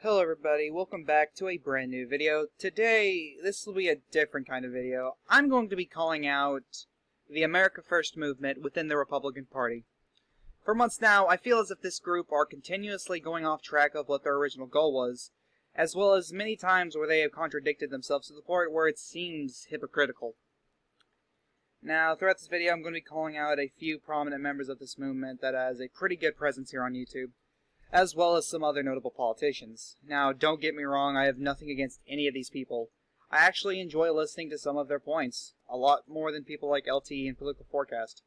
Hello everybody, welcome back to a brand new video. Today, this will be a different kind of video. I'm going to be calling out the America First movement within the Republican Party. For months now, I feel as if this group are continuously going off track of what their original goal was, as well as many times where they have contradicted themselves to the point where it seems hypocritical. Now, throughout this video, I'm going to be calling out a few prominent members of this movement that has a pretty good presence here on YouTube, as well as some other notable politicians. Now, don't get me wrong, I have nothing against any of these people. I actually enjoy listening to some of their points, a lot more than people like LT and Political Forecast.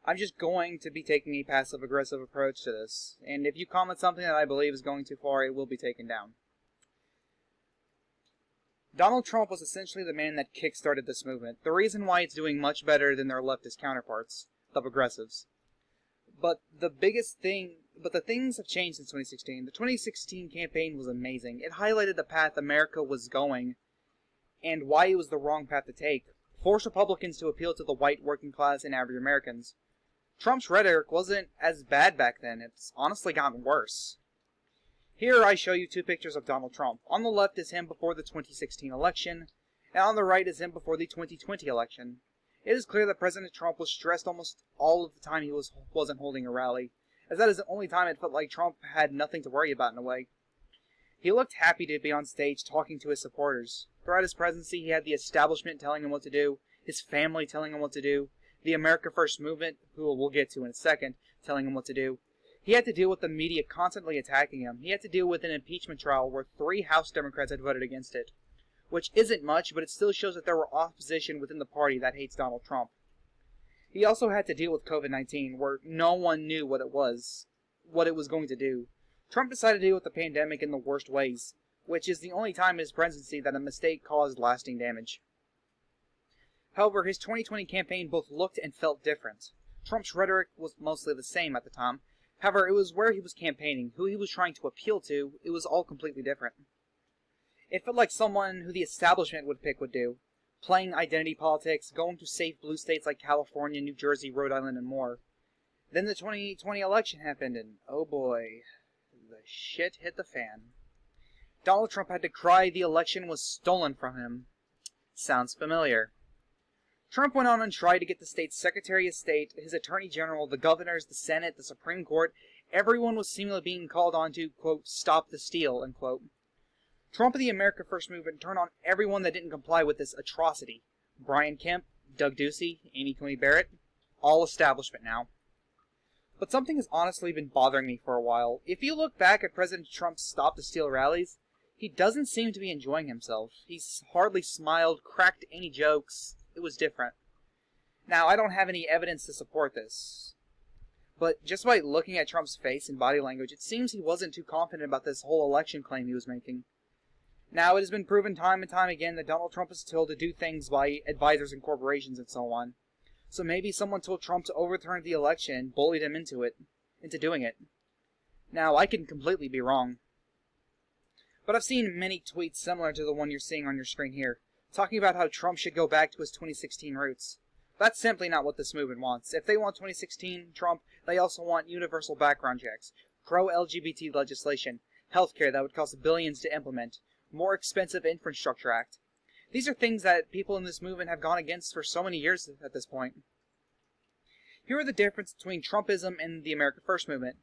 I'm just going to be taking a passive-aggressive approach to this, and if you comment something that I believe is going too far, it will be taken down. Donald Trump was essentially the man that kick-started this movement, the reason why it's doing much better than their leftist counterparts, the progressives. But the things have changed since 2016. The 2016 campaign was amazing. It highlighted the path America was going and why it was the wrong path to take. Forced Republicans to appeal to the white working class and average Americans. Trump's rhetoric wasn't as bad back then. It's honestly gotten worse. Here I show you two pictures of Donald Trump. On the left is him before the 2016 election, and on the right is him before the 2020 election. It is clear that President Trump was stressed almost all of the time he wasn't holding a rally, as that is the only time it felt like Trump had nothing to worry about in a way. He looked happy to be on stage talking to his supporters. Throughout his presidency, he had the establishment telling him what to do, his family telling him what to do, the America First movement, who we'll get to in a second, telling him what to do. He had to deal with the media constantly attacking him. He had to deal with an impeachment trial where 3 House Democrats had voted against it. Which isn't much, but it still shows that there were opposition within the party that hates Donald Trump. He also had to deal with COVID-19, where no one knew what it was going to do. Trump decided to deal with the pandemic in the worst ways, which is the only time in his presidency that a mistake caused lasting damage. However, his 2020 campaign both looked and felt different. Trump's rhetoric was mostly the same at the time. However, it was where he was campaigning, who he was trying to appeal to, it was all completely different. It felt like someone who the establishment would pick would do, playing identity politics, going to safe blue states like California, New Jersey, Rhode Island, and more. Then the 2020 election happened, and oh boy, the shit hit the fan. Donald Trump had to cry the election was stolen from him. Sounds familiar. Trump went on and tried to get the state's Secretary of State, his Attorney General, the governors, the Senate, the Supreme Court, everyone was seemingly being called on to, quote, stop the steal, unquote. Trump and the America First movement turned on everyone that didn't comply with this atrocity. Brian Kemp, Doug Ducey, Amy Coney Barrett, all establishment now. But something has honestly been bothering me for a while. If you look back at President Trump's Stop the Steal rallies, he doesn't seem to be enjoying himself. He's hardly smiled, cracked any jokes. It was different. Now, I don't have any evidence to support this, but just by looking at Trump's face and body language, it seems he wasn't too confident about this whole election claim he was making. Now, it has been proven time and time again that Donald Trump is told to do things by advisors and corporations and so on. So maybe someone told Trump to overturn the election and bullied him into doing it. Now, I can completely be wrong. But I've seen many tweets similar to the one you're seeing on your screen here, talking about how Trump should go back to his 2016 roots. That's simply not what this movement wants. If they want 2016 Trump, they also want universal background checks, pro-LGBT legislation, healthcare that would cost billions to implement, more expensive infrastructure act. These are things that people in this movement have gone against for so many years at this point. Here are the differences between Trumpism and the America First movement.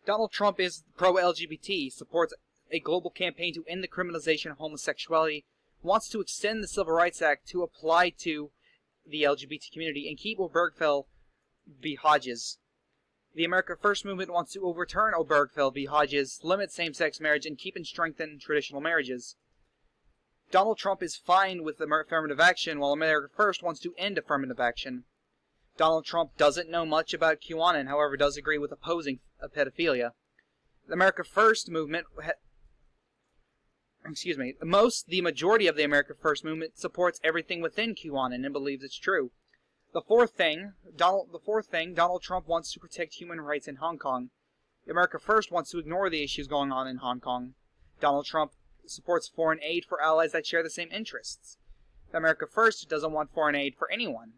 Donald Trump is pro-LGBT, supports a global campaign to end the criminalization of homosexuality, wants to extend the Civil Rights Act to apply to the LGBT community, and keep Obergefell v. Hodges. The America First movement wants to overturn Obergefell v. Hodges, limit same-sex marriage, and keep and strengthen traditional marriages. Donald Trump is fine with affirmative action, while America First wants to end affirmative action. Donald Trump doesn't know much about QAnon, however does agree with opposing pedophilia. The America First movement the majority of the America First movement supports everything within QAnon and believes it's true. The fourth thing, Donald Trump wants to protect human rights in Hong Kong. America First wants to ignore the issues going on in Hong Kong. Donald Trump supports foreign aid for allies that share the same interests. America First doesn't want foreign aid for anyone.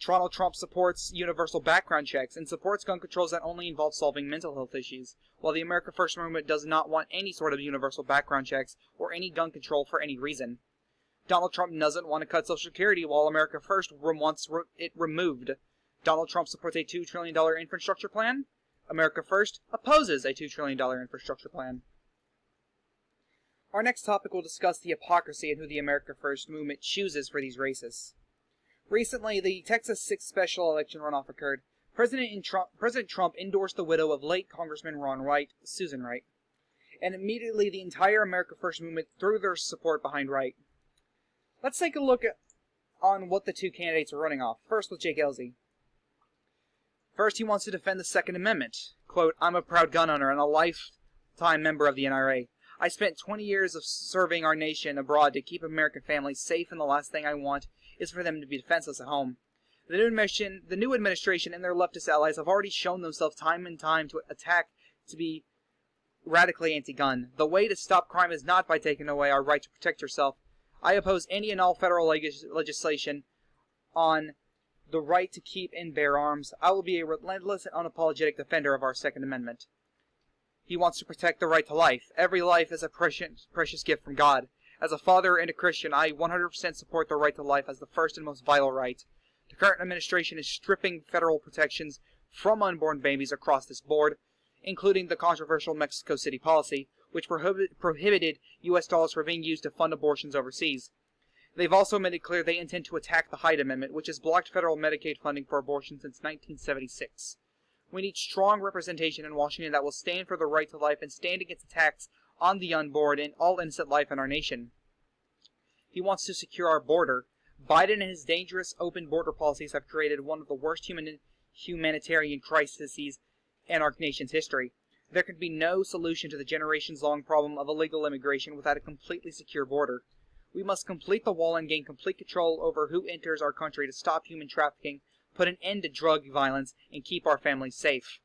Donald Trump supports universal background checks and supports gun controls that only involve solving mental health issues, while the America First movement does not want any sort of universal background checks or any gun control for any reason. Donald Trump doesn't want to cut Social Security, while America First wants it removed. Donald Trump supports a $2 trillion infrastructure plan. America First opposes a $2 trillion infrastructure plan. Our next topic will discuss the hypocrisy and who the America First movement chooses for these races. Recently, the Texas 6th special election runoff occurred. President Trump endorsed the widow of late Congressman Ron Wright, Susan Wright, and immediately the entire America First movement threw their support behind Wright. Let's take a look on what the two candidates are running off. First with Jake Ellzey. First, he wants to defend the Second Amendment. Quote, "I'm a proud gun owner and a lifetime member of the NRA. I spent 20 years of serving our nation abroad to keep American families safe, and the last thing I want is for them to be defenseless at home. The new administration and their leftist allies have already shown themselves time and time to be radically anti-gun. The way to stop crime is not by taking away our right to protect yourself. I oppose any and all federal legislation on the right to keep and bear arms. I will be a relentless and unapologetic defender of our Second Amendment." He wants to protect the right to life. Every life is a precious gift from God. As a father and a Christian, I 100% support the right to life as the first and most vital right. The current administration is stripping federal protections from unborn babies across this board, including the controversial Mexico City policy, which prohibited U.S. dollars from being used to fund abortions overseas. They've also made it clear they intend to attack the Hyde Amendment, which has blocked federal Medicaid funding for abortion since 1976. We need strong representation in Washington that will stand for the right to life and stand against attacks on the unborn and all innocent life in our nation. He wants to secure our border. Biden and his dangerous open border policies have created one of the worst humanitarian crises in our nation's history. There can be no solution to the generations-long problem of illegal immigration without a completely secure border. We must complete the wall and gain complete control over who enters our country to stop human trafficking, put an end to drug violence, and keep our families safe.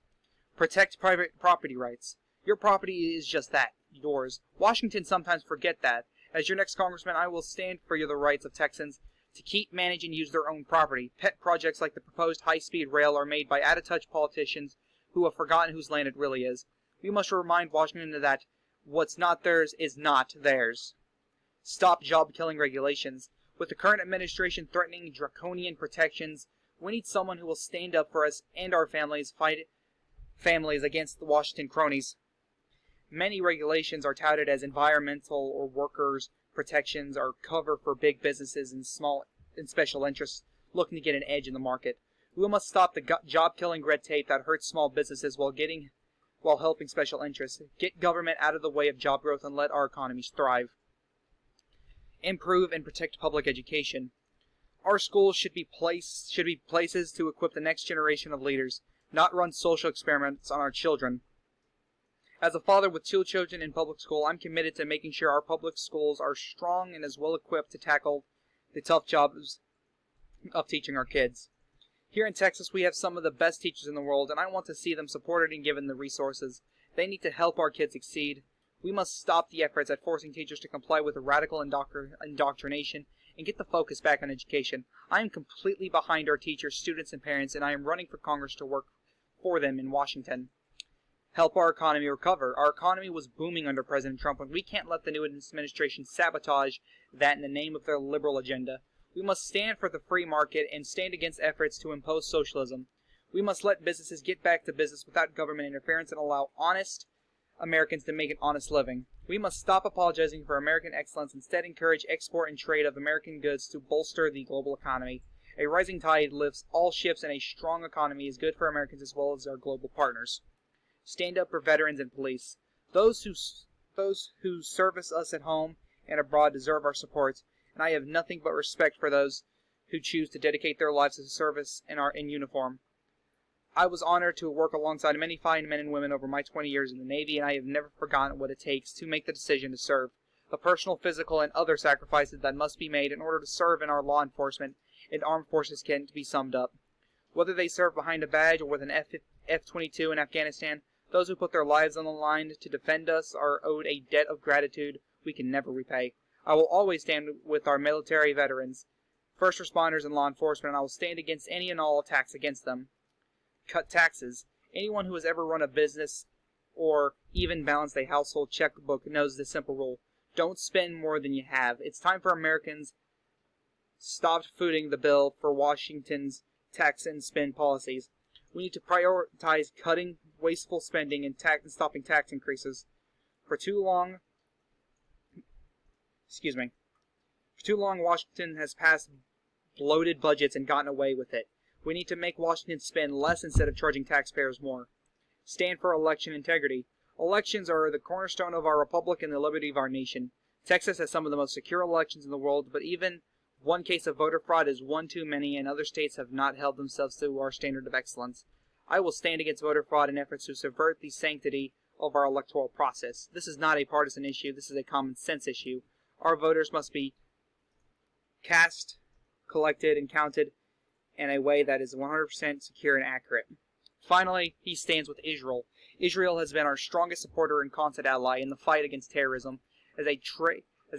Protect private property rights. Your property is just that, yours. Washington sometimes forget that. As your next congressman, I will stand for the rights of Texans to keep, manage, and use their own property. Pet projects like the proposed high-speed rail are made by out-of-touch politicians who have forgotten whose land it really is. We must remind Washington that what's not theirs is not theirs. Stop job-killing regulations. With the current administration threatening draconian protections, we need someone who will stand up for us and our families, fight families against the Washington cronies. Many regulations are touted as environmental or workers' protections or cover for big businesses and special interests looking to get an edge in the market. We must stop the job-killing red tape that hurts small businesses while helping special interests. Get government out of the way of job growth and let our economies thrive. Improve and protect public education. Our schools should be places to equip the next generation of leaders, not run social experiments on our children. As a father with 2 children in public school, I'm committed to making sure our public schools are strong and as well equipped to tackle the tough jobs of teaching our kids. Here in Texas, we have some of the best teachers in the world, and I want to see them supported and given the resources. They need to help our kids succeed. We must stop the efforts at forcing teachers to comply with the radical indoctrination and get the focus back on education. I am completely behind our teachers, students, and parents, and I am running for Congress to work for them in Washington. Help our economy recover. Our economy was booming under President Trump, and we can't let the new administration sabotage that in the name of their liberal agenda. We must stand for the free market and stand against efforts to impose socialism. We must let businesses get back to business without government interference and allow honest Americans to make an honest living. We must stop apologizing for American excellence, instead encourage export and trade of American goods to bolster the global economy. A rising tide lifts all ships, and a strong economy is good for Americans as well as our global partners. Stand up for veterans and police. Those who service us at home and abroad deserve our support, and I have nothing but respect for those who choose to dedicate their lives to service in uniform. I was honored to work alongside many fine men and women over my 20 years in the Navy, and I have never forgotten what it takes to make the decision to serve. The personal, physical, and other sacrifices that must be made in order to serve in our law enforcement and armed forces can't be summed up. Whether they serve behind a badge or with an F-22 in Afghanistan, those who put their lives on the line to defend us are owed a debt of gratitude we can never repay. I will always stand with our military veterans. first responders and law enforcement, and I will stand against any and all attacks against them. Cut taxes. Anyone who has ever run a business or even balanced a household checkbook knows this simple rule. Don't spend more than you have. It's time for Americans stopped footing the bill for Washington's tax and spend policies. We need to prioritize cutting wasteful spending and stopping tax increases. For too long, Washington has passed bloated budgets and gotten away with it. We need to make Washington spend less instead of charging taxpayers more. Stand for election integrity. Elections are the cornerstone of our republic and the liberty of our nation. Texas has some of the most secure elections in the world, but even one case of voter fraud is one too many, and other states have not held themselves to our standard of excellence. I will stand against voter fraud and efforts to subvert the sanctity of our electoral process. This is not a partisan issue. This is a common sense issue. Our voters must be cast, collected, and counted in a way that is 100% secure and accurate. Finally, he stands with Israel. Israel has been our strongest supporter and constant ally in the fight against terrorism. As a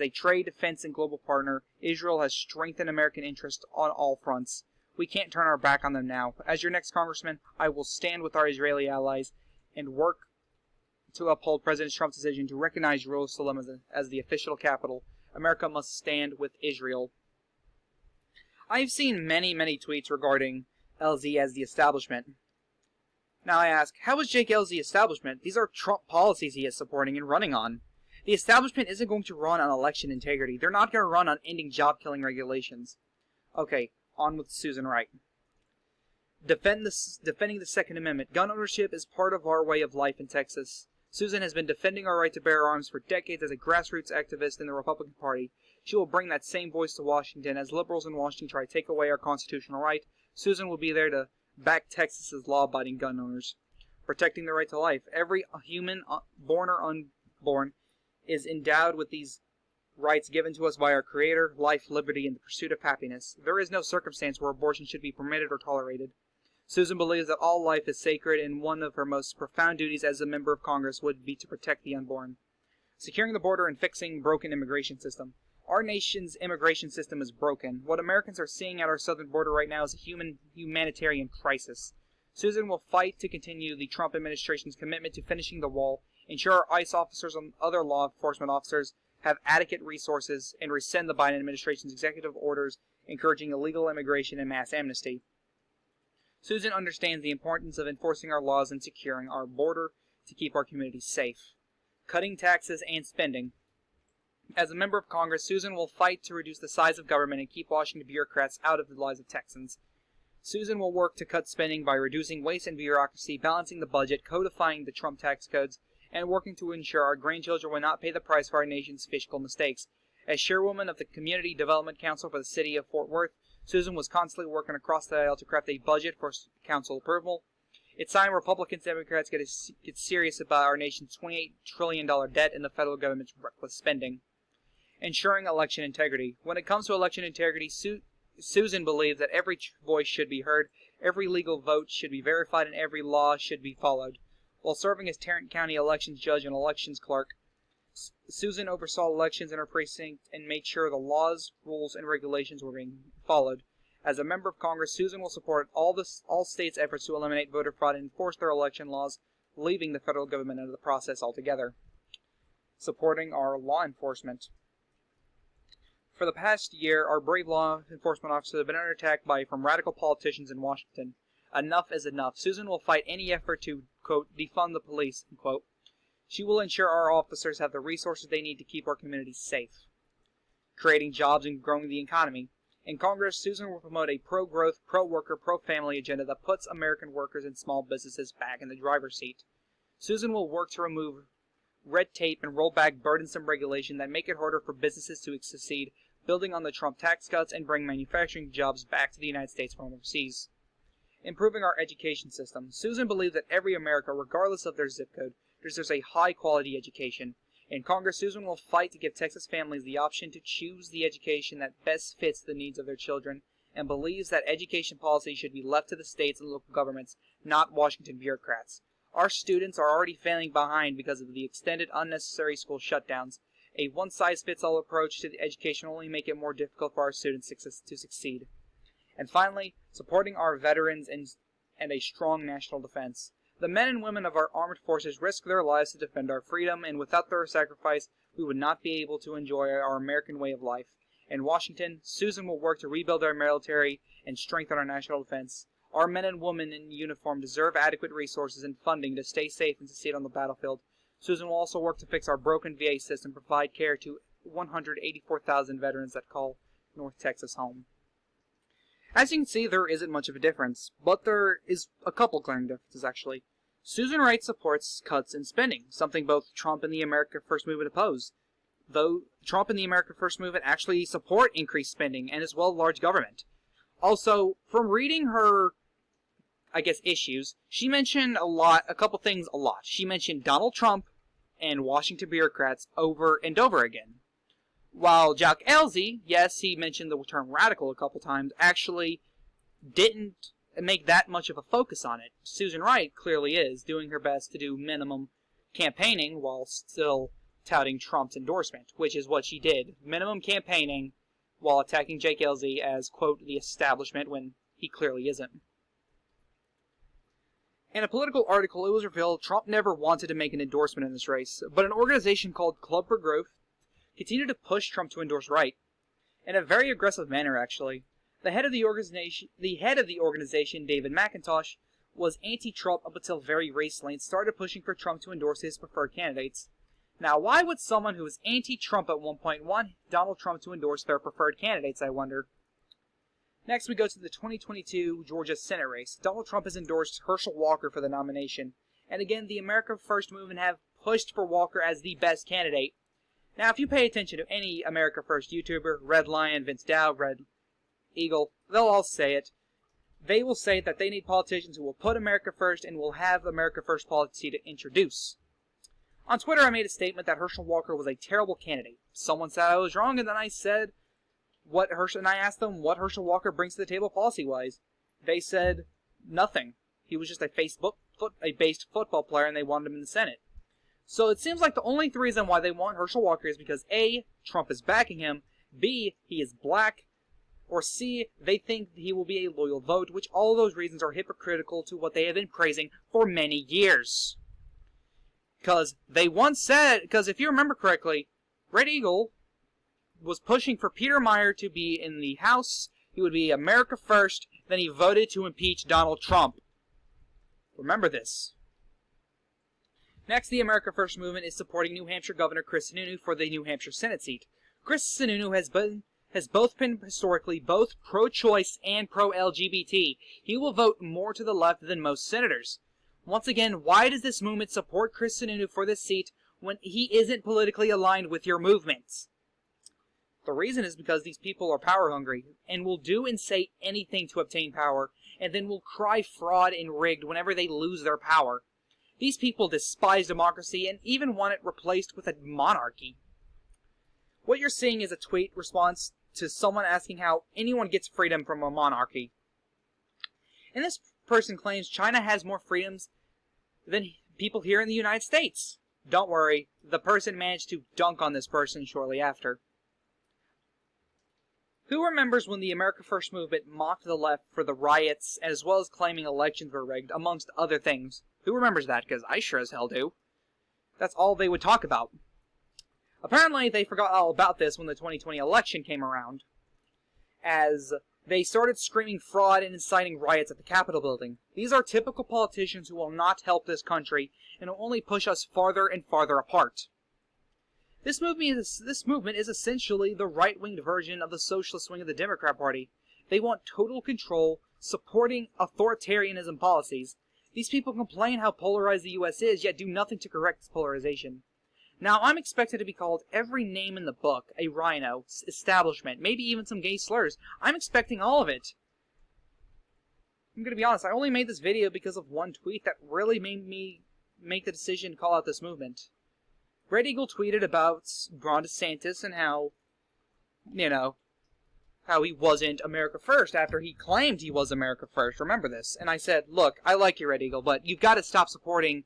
trade, defense, and global partner, Israel has strengthened American interests on all fronts. We can't turn our back on them now. As your next congressman, I will stand with our Israeli allies and work to uphold President Trump's decision to recognize Jerusalem as the official capital. America must stand with Israel. I've seen many tweets regarding LZ as the establishment. Now I ask, how is Jake LZ establishment? These are Trump policies he is supporting and running on. The establishment isn't going to run on election integrity. They're not going to run on ending job-killing regulations. Okay, on with Susan Wright. Defending the Second Amendment. Gun ownership is part of our way of life in Texas. Susan has been defending our right to bear arms for decades as a grassroots activist in the Republican Party. She will bring that same voice to Washington as liberals in Washington try to take away our constitutional right. Susan will be there to back Texas's law-abiding gun owners. Protecting the right to life. Every human, born or unborn, is endowed with these rights given to us by our Creator, life, liberty, and the pursuit of happiness. There is no circumstance where abortion should be permitted or tolerated. Susan believes that all life is sacred, and one of her most profound duties as a member of Congress would be to protect the unborn. Securing the border and fixing broken immigration system. Our nation's immigration system is broken. What Americans are seeing at our southern border right now is a humanitarian crisis. Susan will fight to continue the Trump administration's commitment to finishing the wall, ensure our ICE officers and other law enforcement officers have adequate resources, and rescind the Biden administration's executive orders encouraging illegal immigration and mass amnesty. Susan understands the importance of enforcing our laws and securing our border to keep our communities safe. Cutting taxes and spending. As a member of Congress, Susan will fight to reduce the size of government and keep Washington bureaucrats out of the lives of Texans. Susan will work to cut spending by reducing waste and bureaucracy, balancing the budget, codifying the Trump tax codes, and working to ensure our grandchildren will not pay the price for our nation's fiscal mistakes. As chairwoman of the Community Development Council for the City of Fort Worth, Susan was constantly working across the aisle to craft a budget for council approval. It's time Republicans and Democrats get serious about our nation's $28 trillion debt and the federal government's reckless spending. Ensuring election integrity. When it comes to election integrity, Susan believes that every voice should be heard, every legal vote should be verified, and every law should be followed. While serving as Tarrant County elections judge and elections clerk, Susan oversaw elections in her precinct and made sure the laws, rules, and regulations were being followed. As a member of Congress, Susan will support all states' efforts to eliminate voter fraud and enforce their election laws, leaving the federal government out of the process altogether. Supporting our law enforcement. For the past year, our brave law enforcement officers have been under attack from radical politicians in Washington. Enough is enough. Susan will fight any effort to, quote, defund the police, unquote. She will ensure our officers have the resources they need to keep our communities safe. Creating jobs and growing the economy. In Congress, Susan will promote a pro-growth, pro-worker, pro-family agenda that puts American workers and small businesses back in the driver's seat. Susan will work to remove red tape and roll back burdensome regulation that make it harder for businesses to succeed, building on the Trump tax cuts and bring manufacturing jobs back to the United States from overseas. Improving our education system. Susan believes that every American, regardless of their zip code, deserves a high-quality education. In Congress, Susan will fight to give Texas families the option to choose the education that best fits the needs of their children, and believes that education policy should be left to the states and local governments, not Washington bureaucrats. Our students are already failing behind because of the extended unnecessary school shutdowns. A one-size-fits-all approach to the education will only make it more difficult for our students to succeed. And finally, supporting our veterans and a strong national defense. The men and women of our armed forces risk their lives to defend our freedom, and without their sacrifice, we would not be able to enjoy our American way of life. In Washington, Susan will work to rebuild our military and strengthen our national defense. Our men and women in uniform deserve adequate resources and funding to stay safe and succeed on the battlefield. Susan will also work to fix our broken VA system and provide care to 184,000 veterans that call North Texas home. As you can see, there isn't much of a difference, but there is a couple glaring differences, actually. Susan Wright supports cuts in spending, something both Trump and the America First movement oppose. Though Trump and the America First movement actually support increased spending and as well large government. Also, from reading her, issues, she mentioned a couple things a lot. She mentioned Donald Trump and Washington bureaucrats over and over again. While Jack Elzy, yes, he mentioned the term radical a couple times, actually didn't make that much of a focus on it. Susan Wright clearly is doing her best to do minimum campaigning while still touting Trump's endorsement, which is what she did. Minimum campaigning while attacking Jake Elzy as, quote, the establishment when he clearly isn't. In a political article, it was revealed Trump never wanted to make an endorsement in this race, but an organization called Club for Growth continued to push Trump to endorse Wright. In a very aggressive manner, actually. The head of the organization, David McIntosh, was anti-Trump up until very recently and started pushing for Trump to endorse his preferred candidates. Now, why would someone who was anti-Trump at one point want Donald Trump to endorse their preferred candidates, I wonder? Next, we go to the 2022 Georgia Senate race. Donald Trump has endorsed Herschel Walker for the nomination. And again, the America First movement have pushed for Walker as the best candidate. Now, if you pay attention to any America First YouTuber, Red Lion, Vince Dowd, Red Eagle, they'll all say it. They will say that they need politicians who will put America first and will have America First policy to introduce. On Twitter, I made a statement that Herschel Walker was a terrible candidate. Someone said I was wrong, and then I said I asked them what Herschel Walker brings to the table policy-wise. They said nothing. He was just a based football player, and they wanted him in the Senate. So it seems like the only reason why they want Herschel Walker is because A, Trump is backing him, B, he is black, or C, they think he will be a loyal vote, which all of those reasons are hypocritical to what they have been praising for many years. Because if you remember correctly, Red Eagle was pushing for Peter Meyer to be in the House, he would be America First, then he voted to impeach Donald Trump. Remember this. Next, the America First movement is supporting New Hampshire Governor Chris Sununu for the New Hampshire Senate seat. Chris Sununu has both been historically both pro-choice and pro-LGBT. He will vote more to the left than most senators. Once again, why does this movement support Chris Sununu for this seat when he isn't politically aligned with your movement? The reason is because these people are power hungry and will do and say anything to obtain power, and then will cry fraud and rigged whenever they lose their power. These people despise democracy and even want it replaced with a monarchy. What you're seeing is a tweet response to someone asking how anyone gets freedom from a monarchy. And this person claims China has more freedoms than people here in the United States. Don't worry, the person managed to dunk on this person shortly after. Who remembers when the America First movement mocked the left for the riots, as well as claiming elections were rigged, amongst other things? Who remembers that? Because I sure as hell do. That's all they would talk about. Apparently, they forgot all about this when the 2020 election came around, as they started screaming fraud and inciting riots at the Capitol building. These are typical politicians who will not help this country and will only push us farther and farther apart. This movement is essentially the right-winged version of the socialist wing of the Democrat Party. They want total control, supporting authoritarianism policies. These people complain how polarized the U.S. is, yet do nothing to correct this polarization. Now, I'm expected to be called every name in the book, a rhino, establishment, maybe even some gay slurs. I'm expecting all of it. I'm gonna be honest, I only made this video because of one tweet that really made me make the decision to call out this movement. Red Eagle tweeted about Ron DeSantis and how he wasn't America First after he claimed he was America First. Remember this. And I said, look, I like you, Red Eagle, but you've got to stop supporting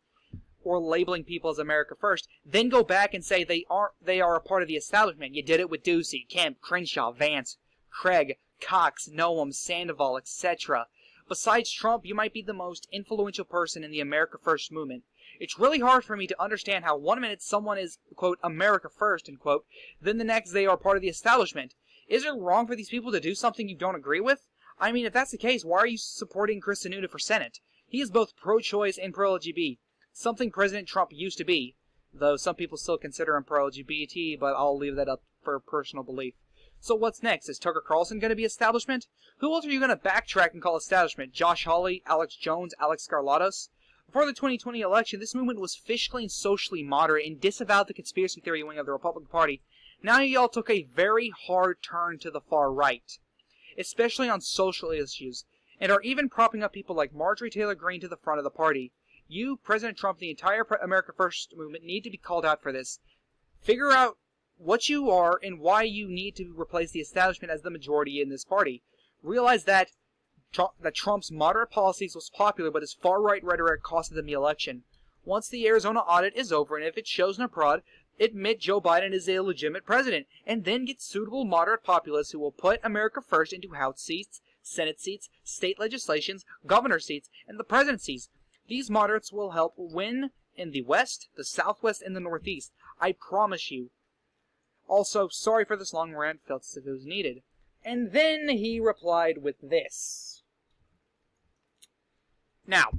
or labeling people as America First, then go back and say they are a part of the establishment. You did it with Ducey, Kemp, Crenshaw, Vance, Craig, Cox, Noam, Sandoval, etc. Besides Trump, you might be the most influential person in the America First movement. It's really hard for me to understand how one minute someone is, quote, America First, end quote, then the next they are part of the establishment. Is it wrong for these people to do something you don't agree with? I mean, if that's the case, why are you supporting Chris Sununu for Senate? He is both pro-choice and pro-LGBT, something President Trump used to be, though some people still consider him pro-LGBT, but I'll leave that up for personal belief. So what's next? Is Tucker Carlson going to be establishment? Who else are you going to backtrack and call establishment? Josh Hawley, Alex Jones, Alex Skarlatos? Before the 2020 election, this movement was fiscally and socially moderate and disavowed the conspiracy theory wing of the Republican Party. Now y'all took a very hard turn to the far right, especially on social issues, and are even propping up people like Marjorie Taylor Greene to the front of the party. You, President Trump, the entire America First movement need to be called out for this. Figure out what you are and why you need to replace the establishment as the majority in this party. Realize that Trump's moderate policies was popular, but his far-right rhetoric costed them the election. Once the Arizona audit is over, and if it shows no fraud, admit Joe Biden is a legitimate president, and then get suitable moderate populists who will put America first into House seats, Senate seats, state legislations, governor seats, and the presidencies. These moderates will help win in the West, the Southwest, and the Northeast. I promise you. Also, sorry for this long rant, felt as if it was needed. And then he replied with this. Now,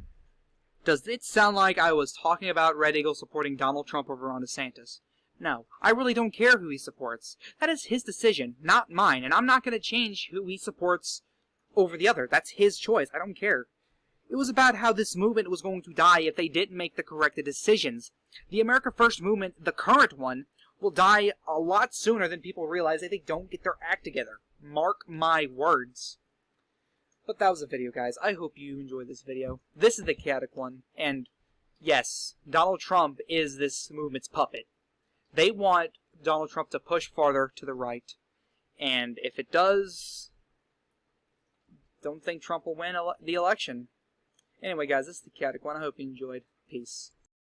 does it sound like I was talking about Red Eagle supporting Donald Trump over Ron DeSantis? No, I really don't care who he supports. That is his decision, not mine, and I'm not going to change who he supports over the other. That's his choice. I don't care. It was about how this movement was going to die if they didn't make the corrected decisions. The America First movement, the current one, will die a lot sooner than people realize if they don't get their act together. Mark my words. But that was the video, guys. I hope you enjoyed this video. This is the chaotic one, and yes, Donald Trump is this movement's puppet. They want Donald Trump to push farther to the right, and if it does, don't think Trump will win the election. Anyway, guys, this is the chaotic one. I hope you enjoyed. Peace.